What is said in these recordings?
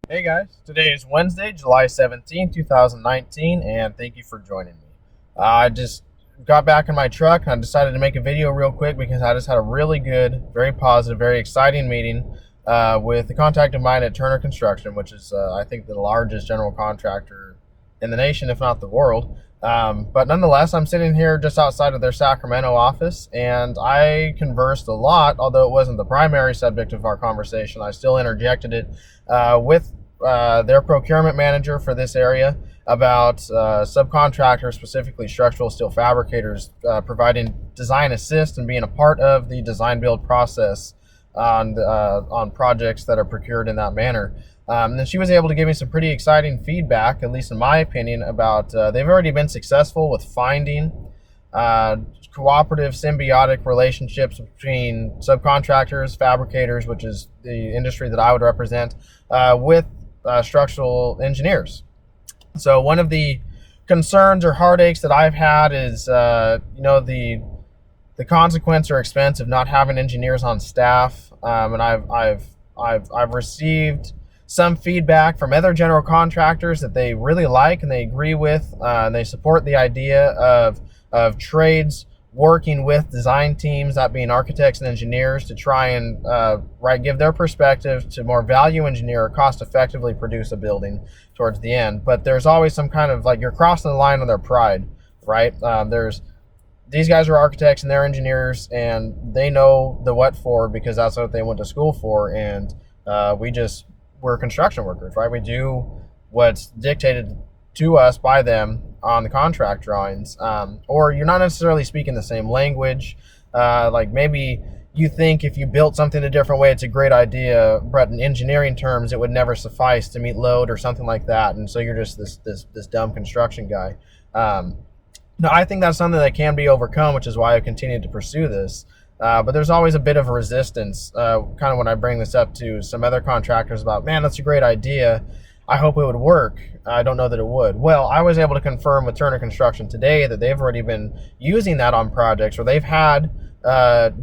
Hey guys, today is Wednesday, July 17th, 2019, and thank you for joining me. I just got back in my truck and I decided to make a video real quick because I just had a really good, very positive, very exciting meeting with a contact of mine at Turner Construction, which is, I think, the largest general contractor in the nation, if not the world. But nonetheless, I'm sitting here just outside of their Sacramento office, and I conversed a lot, although it wasn't the primary subject of our conversation. I still interjected it with their procurement manager for this area about subcontractors, specifically structural steel fabricators, providing design assist and being a part of the design build process on projects that are procured in that manner. And she was able to give me some pretty exciting feedback, at least in my opinion, about they've already been successful with finding uh, cooperative, symbiotic relationships between subcontractors, fabricators, which is the industry that I would represent, with structural engineers. So one of the concerns or heartaches that I've had is, the consequence or expense of not having engineers on staff. And I've received some feedback from other general contractors that they really like and they agree with, and they support the idea of trades working with design teams, that being architects and engineers, to try and give their perspective to more value engineer or cost effectively produce a building towards the end. But there's always some kind of, like, you're crossing the line on their pride, right? There's these guys are architects and they're engineers and they know the what for because that's what they went to school for. And we're construction workers, right? We do what's dictated to us by them on the contract drawings. Or you're not necessarily speaking the same language. Like maybe you think if you built something a different way, it's a great idea, but in engineering terms, it would never suffice to meet load or something like that. And so you're just this dumb construction guy. No, I think that's something that can be overcome, which is why I continued to pursue this. But there's always a bit of a resistance, kind of when I bring this up to some other contractors about, man, that's a great idea. I hope it would work. I don't know that it would. Well, I was able to confirm with Turner Construction today that they've already been using that on projects where they've had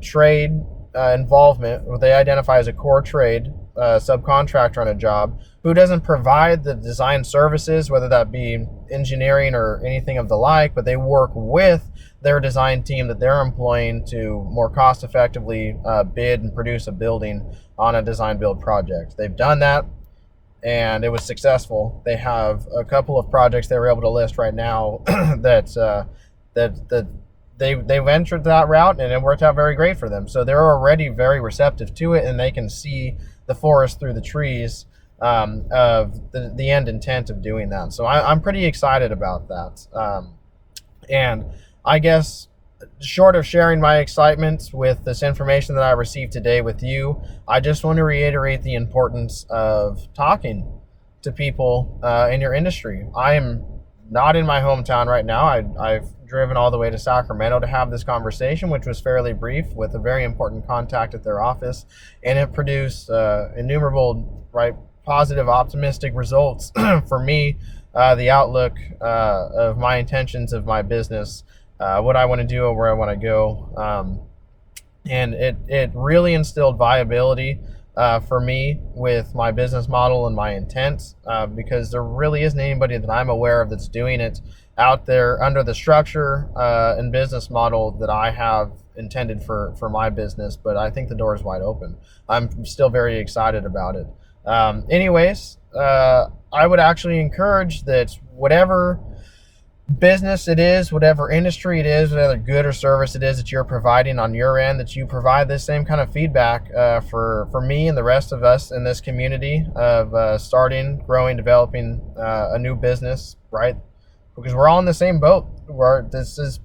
trade involvement, what they identify as a core trade subcontractor on a job who doesn't provide the design services, whether that be engineering or anything of the like, but they work with their design team that they're employing to more cost effectively bid and produce a building on a design build project. They've done that and it was successful. They have a couple of projects they were able to list right now that they've entered that route and it worked out very great for them. So they're already very receptive to it and they can see the forest through the trees of the end intent of doing that. So I'm pretty excited about that. And I guess, short of sharing my excitement with this information that I received today with you, I just want to reiterate the importance of talking to people in your industry. I am not in my hometown right now. I've driven all the way to Sacramento to have this conversation, which was fairly brief with a very important contact at their office, and it produced innumerable, right, positive, optimistic results for me, the outlook of my intentions of my business, what I want to do and where I want to go. And it really instilled viability for me with my business model and my intent, because there really isn't anybody that I'm aware of that's doing it out there under the structure and business model that I have intended for my business. But I think the door is wide open. I'm still very excited about it. Anyways, I would actually encourage that whatever business it is, whatever industry it is, whatever good or service it is that you're providing on your end, that you provide this same kind of feedback for me and the rest of us in this community of starting, growing, developing a new business, right? Because we're all in the same boat. This is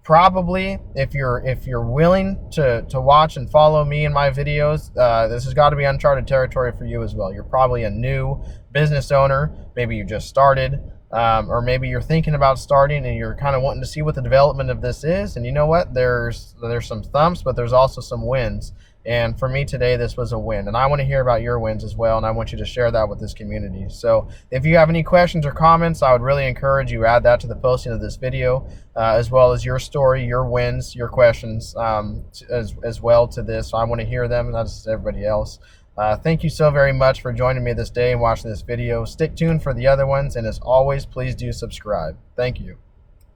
probably, if you're willing to watch and follow me in my videos, this has got to be uncharted territory for you as well. You're probably a new business owner. Maybe you just started, or maybe you're thinking about starting and you're kind of wanting to see what the development of this is. And you know what? There's some thumps, but there's also some wins. And for me today, this was a win. And I want to hear about your wins as well. And I want you to share that with this community. So if you have any questions or comments, I would really encourage you add that to the posting of this video, as well as your story, your wins, your questions, as well to this. So I want to hear them, and that's everybody else. Thank you so very much for joining me this day and watching this video. Stick tuned for the other ones, and as always, please do subscribe. Thank you.